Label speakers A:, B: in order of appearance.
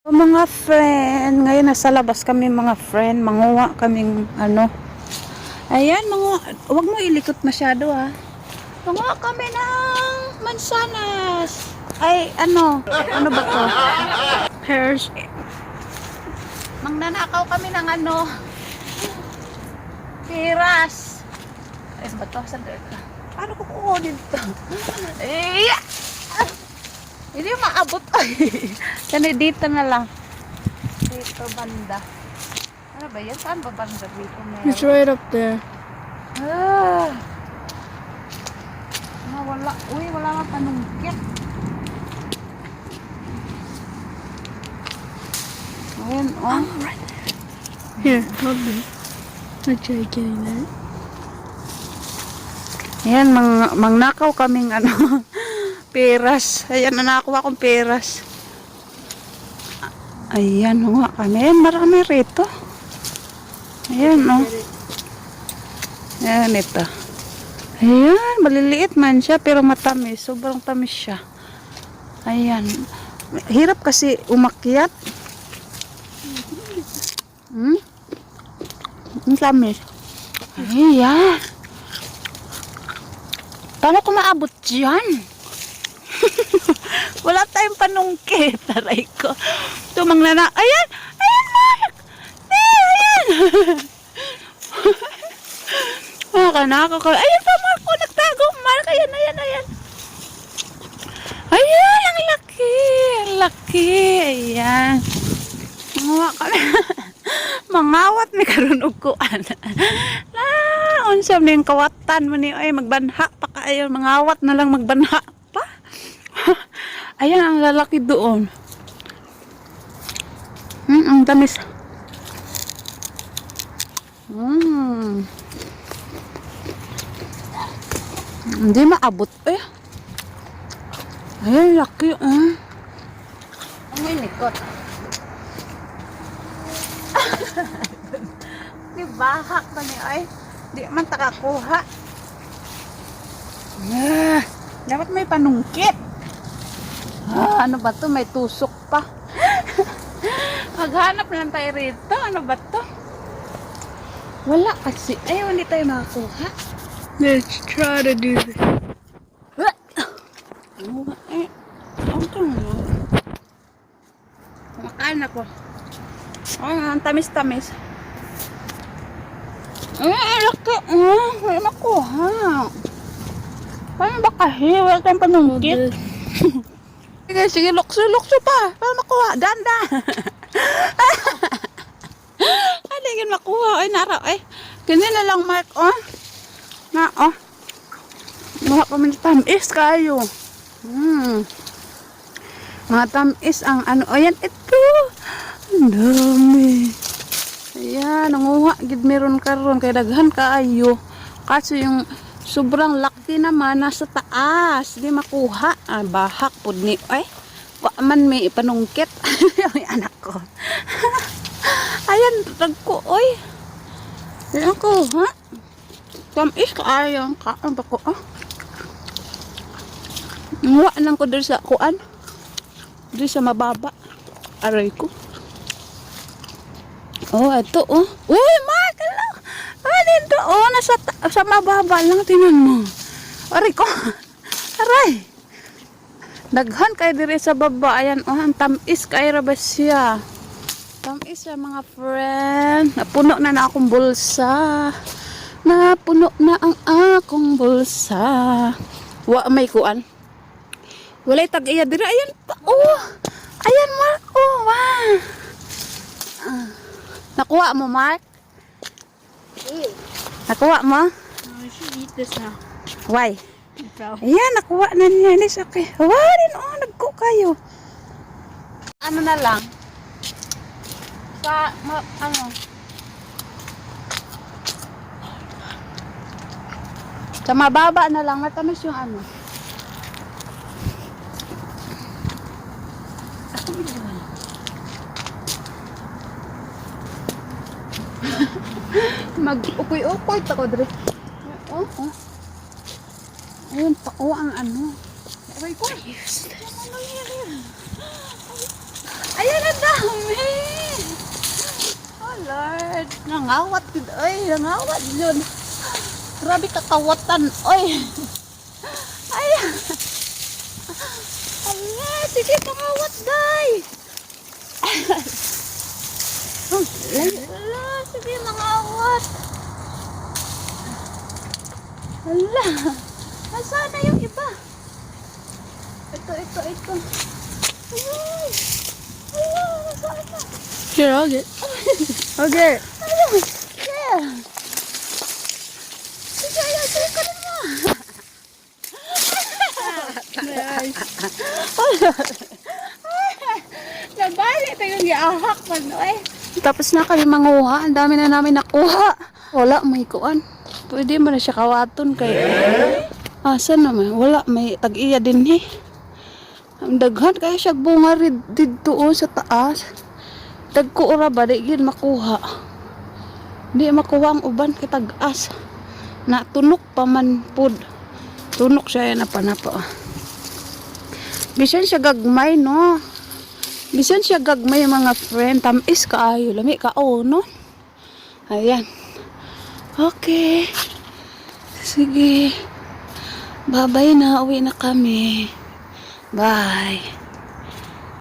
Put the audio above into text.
A: Mga friend, ngayon nasa labas kami mga friend, manguha kaming ano. Ayan, wag mo ilikot masyado ah. Manguha kami ng mansanas. Ay, ano ba to? Pears. Mangnanakaw kami ng ano, piras. Ay, ba to? Saan ka? Paano ko kukunin to? Eh, hindi maabot ay. Kani dito na lang. Dito banda. Ano ba yan? Saan ba banda dito meron?
B: It's right up there.
A: Ah. Wala. Uy, wala nga panungkit. Ayun, oh.
B: Right. Here, hold me. I'll try getting that.
A: Ayan, mangnakaw kaming ano, peras. Ayan, nanakuha akong peras. Ayan, nga kami. Ayan, marami rito. Ayan, oh. Ayan, ito. Ayan, maliliit man siya, pero matamis. Sobrang tamis siya. Ayan. Hirap kasi umakyat. Ang tamis. Ayan. Paano ko maabot dyan? Wala tayong panungkit. Taray ko. Tumang na. Ayan! Ayan, Mark! Ayan! Ayan pa, Mark! Oh, nagtago, Mark! Ayan, ayan, ayan. Ayan! Ang laki! Ang laki! Ayan. Mga kami. Mangawat may karunugkuan. Unsam na yung kawatan mo ni ay magbanha pa kayo, mangawat na lang magbanha pa. Ayan ang lalaki doon. Ang tamis. Hindi maabot eh. Ayan laki Ang may likot. Di bahak pa ni ay. Di man takakuha. Dapat may panungkit. Ano ba to? May tusok pa. Maghanap lang tayo rito. Ano ba to? Wala kasi. Ay, hindi tayo makakuha.
B: Let's try to do this.
A: Kumakain ako. Ang tamis-tamis. Laki. Wala makuha. Paano ba kasi? Wala tayong panungkit. Sige, lukso pa. Paano makuha? Danda. Hindi kan makuha. Ay, nara. Ay, ganyan lang, Mark. Oh. Na, oh. Mga kami tamis kayo. Mga tamis ang ano. Ayan, ito. Ang dami. Ayan, nanguha gid meron karon kay daghan kaayo. Kaso yung sobrang laki naman nasa taas, di makuha. Bahak pud ni ay. Wa man may panungkit. Ay anak ko. Ayan, tagko oy. Ayan ko, ha? Tamis kaayo kaan ba ko ah. Nguha nang ko diri sa kuan. Diri sa mababa. Aray ko. Oh, ito oh. Uy, Mark, hello. Ah, dito oh, sa mababa lang tingnan mo. Aray ko. Aray. Daghan kay dire sa baba. Ayan oh, ang tamis kay ra ba siya. Tamis siya mga friend. Napuno na akong bulsa. Napuno na ang akong bulsa. Wa may kuan. Walay tag-iya dire. Ayan pa. Oh. Ayan, Mark. Oh, wow. Nakuha mo, Mark? Nakuha mo?
B: I should eat this now.
A: Why? Ayan, nakuha na niya. It's okay. Din, oh, nagko kayo. Ano na lang? Ano? Sa mababa na lang. Matamis yung ano. Mag-ukoy-ukoy tako dre. Oh. Ayun pa ang ano. Aray ko. Ayun. Ayan, ang dami. Oh, Lord. Nangawat yun. Ay, nangawat yun. Grabe kakawatan. Ay. Ayan. Ala, sige, pangawat, day. Ala, sige, mangawat. Ala. Nasaan na yung iba? Ito. Ay. Ala, nasaan na?
B: Here, I'll get. Okay.
A: Ayun. Yeah. Sige, ayan, silikarin mo.
B: Nice.
A: Nabali ito yung iahak man, eh. Tapos na kami manguha. Ang dami na namin nakuha. Wala, may kuan. Pwede mo na siya kawaton kay... Asan naman? Wala, may tag-iya din eh. Ang daghan kaya siya bunga rin dito sa taas. Tagkuura ba, di yun makuha. Di makuha ang uban kay tag-as. Natunok pa man pod. Tunok siya yan na panapa. Bisan siya gagmay, no? Bisan siya gagmay, mga friend. Tamis kaayo. Lami ka, no? Ayan. Okay. Sige. Bye-bye na. Uwi na kami. Bye.